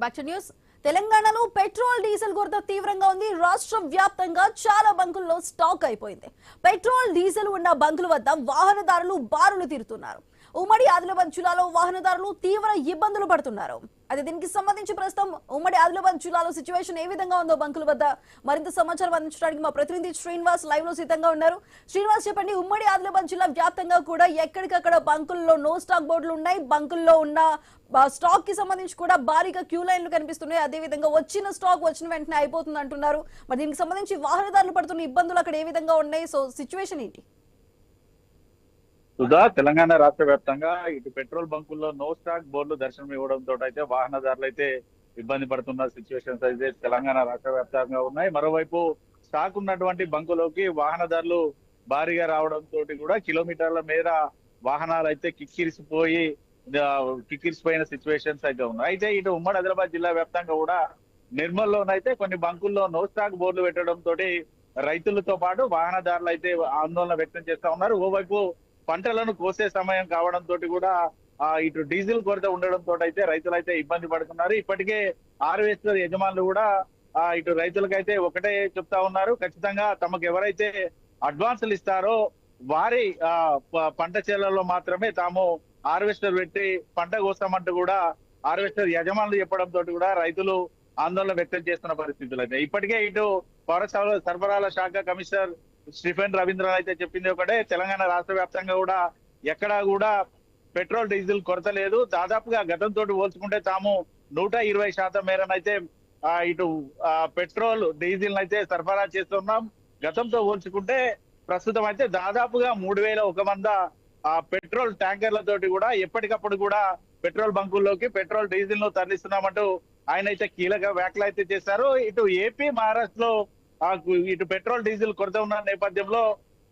Back to news. తెలంగాణలో petrol diesel కొరత తీవ్రంగా ఉంది. రాష్ట్ర వ్యాప్తంగా చాలా బంకుల్లో స్టాక్ అయిపోయింది. పెట్రోల్ డీజిల్ ఉన్న బంకుల వద్ద వాహనదారులు బారులు తీరుతున్నారు. ఉమ్మడి ఆదిలాబాద్ జిల్లాలో వాహనదారులు తీవ్ర ఇబ్బందులు పడుతున్నారు. అయితే దీనికి సంబంధించి ప్రస్తుతం ఉమ్మడి ఆదిలాబాద్ జిల్లాలో సిచ్యువేషన్ ఏ విధంగా ఉందో బంకుల వద్ద మరింత సమాచారం అందించడానికి మా ప్రతినిధి శ్రీనివాస్ లైవ్ లో సిద్ధంగా ఉన్నారు. శ్రీనివాస్, చెప్పండి, ఉమ్మడి ఆదిలాబాద్ జిల్లా వ్యాప్తంగా కూడా ఎక్కడికక్కడ బంకుల్లో నో స్టాక్ బోర్డులు ఉన్నాయి. బంకుల్లో ఉన్న స్టాక్ కి సంబంధించి కూడా భారీగా క్యూ లైన్లు కనిపిస్తున్నాయి. అదే విధంగా వచ్చిన స్టాక్ వచ్చిన వెంటనే అయిపోతుంది అంటున్నారు. మరి దీనికి సంబంధించి వాహనదారులు పడుతున్న ఇబ్బందులు అక్కడ ఏ విధంగా ఉన్నాయి? సో సిచ్యువేషన్ ఏంటి? సుధా, తెలంగాణ రాష్ట్ర వ్యాప్తంగా ఇటు పెట్రోల్ బంకుల్లో నో స్టాక్ బోర్డులు దర్శనం ఇవ్వడంతో అయితే వాహనదారులు అయితే ఇబ్బంది పడుతున్న సిచ్యువేషన్స్ అయితే తెలంగాణ రాష్ట్ర వ్యాప్తంగా ఉన్నాయి. మరోవైపు స్టాక్ ఉన్నటువంటి బంకులోకి వాహనదారులు భారీగా రావడంతో కూడా కిలోమీటర్ల మేర వాహనాలు అయితే కిక్కిరిసిపోయిన సిచ్యువేషన్స్ అయితే ఉన్నాయి. అయితే ఇటు ఉమ్మడి ఆదిలాబాద్ జిల్లా వ్యాప్తంగా కూడా నిర్మల్లోనైతే కొన్ని బంకుల్లో నో స్టాక్ బోర్డులు పెట్టడంతో రైతులతో పాటు వాహనదారులు అయితే ఆందోళన వ్యక్తం చేస్తా ఉన్నారు. ఓవైపు పంటలను కోసే సమయం కావడంతో కూడా ఇటు డీజిల్ కొరత ఉండడంతో అయితే రైతులు అయితే ఇబ్బంది పడుతున్నారు. ఇప్పటికే హార్వెస్టర్ యజమానులు కూడా ఇటు రైతులకైతే ఒకటే చెప్తా ఉన్నారు, ఖచ్చితంగా తమకు ఎవరైతే అడ్వాన్సులు ఇస్తారో వారి పంట చేలలో మాత్రమే తాము హార్వెస్టర్ పెట్టి పంట కోస్తామంటూ కూడా హార్వెస్టర్ యజమానులు చెప్పడంతో కూడా రైతులు ఆందోళన వ్యక్తం చేస్తున్న పరిస్థితులు అయితే ఇప్పటికే ఇటు పౌర సరఫరాల శాఖ కమిషనర్ స్టీఫెన్ రవీంద్రన్ అయితే చెప్పింది ఒకటే, తెలంగాణ రాష్ట్ర వ్యాప్తంగా కూడా ఎక్కడా కూడా పెట్రోల్ డీజిల్ కొరత లేదు. దాదాపుగా గతంతో పోల్చుకుంటే తాము 120% మేరనైతే ఇటు పెట్రోల్ డీజిల్ అయితే సరఫరా చేస్తున్నాం. గతంతో పోల్చుకుంటే ప్రస్తుతం అయితే దాదాపుగా 3100 పెట్రోల్ ట్యాంకర్లతోటి కూడా ఎప్పటికప్పుడు కూడా పెట్రోల్ బంకుల్లోకి పెట్రోల్ డీజిల్ ను తరలిస్తున్నామంటూ ఆయన అయితే కీలక వ్యాఖ్యలు అయితే చేశారు. ఇటు ఏపీ మహారాష్ట్రలో ఇటు పెట్రోల్ డీజిల్ కొరత ఉన్న నేపథ్యంలో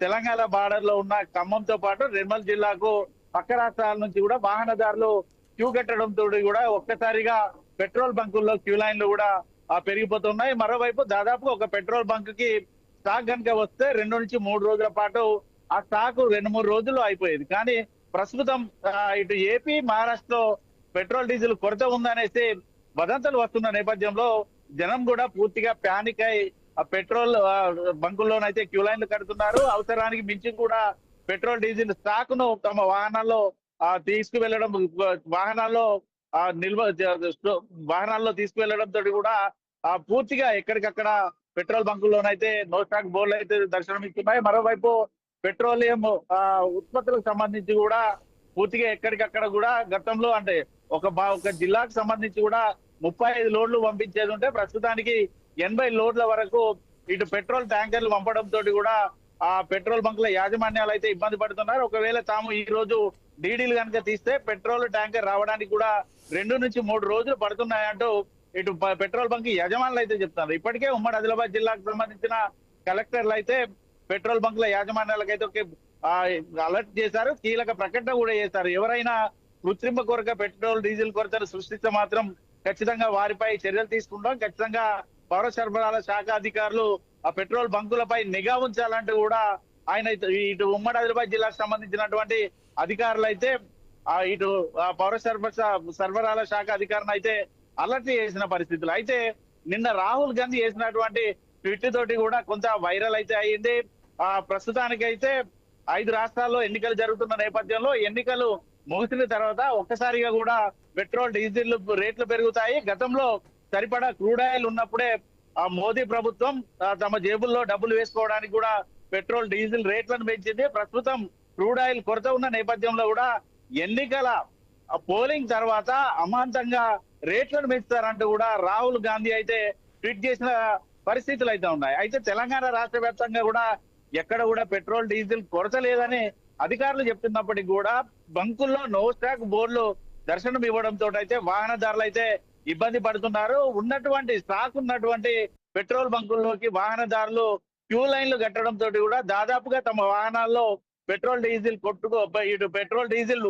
తెలంగాణ బార్డర్ లో ఉన్న ఖమ్మంతో పాటు నిర్మల్ జిల్లాకు పక్క రాష్ట్రాల నుంచి కూడా వాహనదారులు క్యూ కట్టడంతో కూడా ఒక్కసారిగా పెట్రోల్ బంకుల్లో క్యూ లైన్లు కూడా పెరిగిపోతున్నాయి. మరోవైపు దాదాపు ఒక పెట్రోల్ బంక్ కి స్టాక్ కనుక వస్తే 2 నుంచి 3 రోజుల పాటు ఆ స్టాక్ 2-3 రోజులు అయిపోయేది. కానీ ప్రస్తుతం ఇటు ఏపీ మహారాష్ట్రలో పెట్రోల్ డీజిల్ కొరత ఉందనేసి వదంతులు వస్తున్న నేపథ్యంలో జనం కూడా పూర్తిగా ప్యానిక్ అయి పెట్రోల్ బంకుల్లోనైతే క్యూ లైన్లు కడుతున్నారు. అవసరానికి మించి కూడా పెట్రోల్ డీజిల్ స్టాక్ ను తమ వాహనాల్లో తీసుకువెళ్లడం, వాహనాల్లో తీసుకువెళ్లడంతో కూడా పూర్తిగా ఎక్కడికక్కడ పెట్రోల్ బంకుల్లోనైతే నో స్టాక్ బోర్డులు అయితే దర్శనమిస్తున్నాయి. మరోవైపు పెట్రోలియం ఉత్పత్తులకు సంబంధించి కూడా పూర్తిగా ఎక్కడికక్కడ కూడా గతంలో అంటే ఒక జిల్లాకు సంబంధించి కూడా 35 లోడ్లు పంపించేది ఉంటే ప్రస్తుతానికి 80 లోడ్ల వరకు ఇటు పెట్రోల్ ట్యాంకర్లు పంపడంతో కూడా ఆ పెట్రోల్ బంకుల యాజమాన్యాలు అయితే ఇబ్బంది పడుతున్నారు. ఒకవేళ తాము ఈ రోజు డీడీలు కనుక తీస్తే పెట్రోల్ ట్యాంకర్ రావడానికి కూడా 2 నుంచి 3 రోజులు పడుతున్నాయంటూ ఇటు పెట్రోల్ బంక్ యజమానులు అయితే చెప్తున్నారు. ఇప్పటికే ఉమ్మడి ఆదిలాబాద్ జిల్లాకు సంబంధించిన కలెక్టర్లు అయితే పెట్రోల్ బంకుల యాజమాన్యాలకైతే అలర్ట్ చేశారు, కీలక ప్రకటన కూడా చేశారు. ఎవరైనా కృత్రిమ కొరత పెట్రోల్ డీజిల్ కొరతను సృష్టిస్తే మాత్రం ఖచ్చితంగా వారిపై చర్యలు తీసుకుంటాం, ఖచ్చితంగా పౌర సరఫరాల శాఖ అధికారులు ఆ పెట్రోల్ బంకులపై నిఘా ఉంచాలంటూ కూడా ఆయన ఇటు ఉమ్మడి ఆదిలాబాద్ జిల్లాకు సంబంధించినటువంటి అధికారులు అయితే ఇటు పౌర సరఫరాల శాఖ అధికారులను అయితే అలర్ట్ చేసిన పరిస్థితులు. అయితే నిన్న రాహుల్ గాంధీ చేసినటువంటి ట్వీట్ తోటి కూడా కొంత వైరల్ అయితే అయ్యింది. ప్రస్తుతానికైతే 5 రాష్ట్రాల్లో ఎన్నికలు జరుగుతున్న నేపథ్యంలో ఎన్నికలు ముగిసిన తర్వాత ఒక్కసారిగా కూడా పెట్రోల్ డీజిల్ రేట్లు పెరుగుతాయి. గతంలో సరిపడా క్రూడ్ ఆయిల్ ఉన్నప్పుడే మోదీ ప్రభుత్వం తమ జేబుల్లో డబ్బులు వేసుకోవడానికి కూడా పెట్రోల్ డీజిల్ రేట్లను పెంచింది. ప్రస్తుతం క్రూడ్ ఆయిల్ కొరత ఉన్న నేపథ్యంలో కూడా ఎన్నికల పోలింగ్ తర్వాత అమాంతంగా రేట్లను పెంచుతారంటూ కూడా రాహుల్ గాంధీ అయితే ట్వీట్ చేసిన పరిస్థితులు అయితే ఉన్నాయి. అయితే తెలంగాణ రాష్ట్ర వ్యాప్తంగా కూడా ఎక్కడ కూడా పెట్రోల్ డీజిల్ కొరత లేదని అధికారులు చెప్తున్నప్పటికీ కూడా బంకుల్లో నో స్టాక్ బోర్డులు దర్శనం ఇవ్వడంతో అయితే వాహనదారులు అయితే ఇబ్బంది పడుతున్నారు. స్టాక్ ఉన్నటువంటి పెట్రోల్ బంకుల్లోకి వాహనదారులు క్యూ లైన్లు కట్టడంతో కూడా దాదాపుగా తమ వాహనాల్లో పెట్రోల్ డీజిల్ ఇటు పెట్రోల్ డీజిల్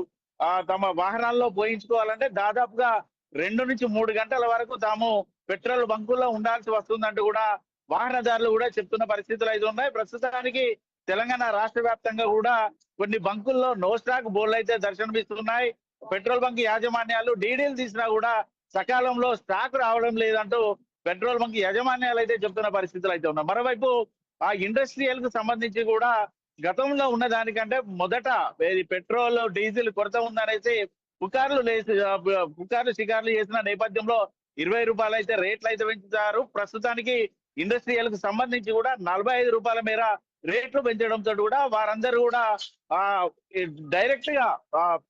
తమ వాహనాల్లో పోయించుకోవాలంటే దాదాపుగా 2 నుంచి 3 గంటల వరకు తాము పెట్రోల్ బంకుల్లో ఉండాల్సి వస్తుందంటూ కూడా వాహనదారులు కూడా చెప్తున్న పరిస్థితులు అయితే ఉన్నాయి. ప్రస్తుతానికి తెలంగాణ రాష్ట్ర వ్యాప్తంగా కూడా కొన్ని బంకుల్లో నో స్టాక్ బోర్డులు అయితే దర్శనమిస్తున్నాయి. పెట్రోల్ బంక్ యాజమాన్యాలు డీడీలు తీసినా కూడా సకాలంలో స్టాక్ రావడం లేదంటూ పెట్రోల్ బంక్ యాజమాన్యాలు అయితే చెప్తున్న పరిస్థితులు అయితే ఉన్నాయి. మరోవైపు ఆ ఇండస్ట్రియల్ కు సంబంధించి కూడా గతంలో ఉన్న దానికంటే మొదట పెట్రోల్ డీజిల్ కొరత ఉందనేసి పుకార్లు షికార్లు చేసిన నేపథ్యంలో 20 రూపాయలు అయితే రేట్లు అయితే పెంచుతారు. ప్రస్తుతానికి ఇండస్ట్రియల్ కు సంబంధించి కూడా 45 రూపాయల మేర రేట్లు పెంచడంతో కూడా వారందరూ కూడా ఆ డైరెక్ట్ గా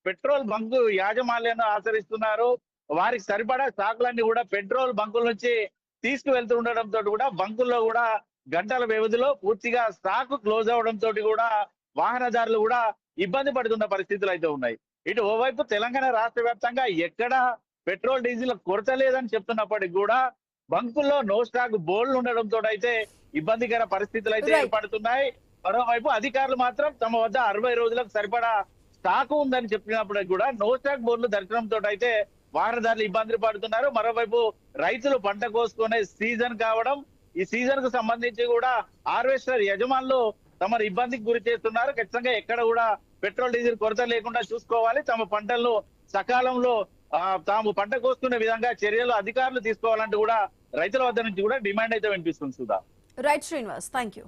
పెట్రోల్ బంకు యాజమాన్యాన్ని ఆచరిస్తున్నారు. వారికి సరిపడా స్టాకులన్నీ కూడా పెట్రోల్ బంకుల నుంచి తీసుకువెళ్తూ ఉండడంతో కూడా బంకుల్లో కూడా గంటల వ్యవధిలో పూర్తిగా స్టాక్ క్లోజ్ అవడంతో కూడా వాహనదారులు కూడా ఇబ్బంది పడుతున్న పరిస్థితులు అయితే ఉన్నాయి. ఇటు ఓవైపు తెలంగాణ రాష్ట్ర వ్యాప్తంగా ఎక్కడ పెట్రోల్ డీజిల్ కొరత లేదని చెప్తున్నప్పటికీ కూడా బంకుల్లో నో స్టాక్ బోర్డులు ఉండడంతో అయితే ఇబ్బందికర పరిస్థితులు అయితే Right. ఏర్పడుతున్నాయి. మరోవైపు అధికారులు మాత్రం తమ వద్ద 60 రోజులకు సరిపడా స్టాక్ ఉందని చెప్పినప్పటికీ కూడా నో స్టాక్ బోర్డులు దర్శనంతో అయితే వాహనదారులు ఇబ్బందులు పడుతున్నారు. మరోవైపు రైతులు పంట కోసుకునే సీజన్ కావడం, ఈ సీజన్ కు సంబంధించి కూడా హార్వెస్టర్ యజమానులు తమను ఇబ్బందికి గురి చేస్తున్నారు. ఖచ్చితంగా ఎక్కడ కూడా పెట్రోల్ డీజిల్ కొరత లేకుండా చూసుకోవాలి. తమ పంటలను సకాలంలో తాము పంట కోసుకునే విధంగా చర్యలు అధికారులు తీసుకోవాలంటూ కూడా రైతుల వద్ద నుంచి కూడా డిమాండ్ అయితే వినిపిస్తుంది Sudha. Right Srinivas, thank you.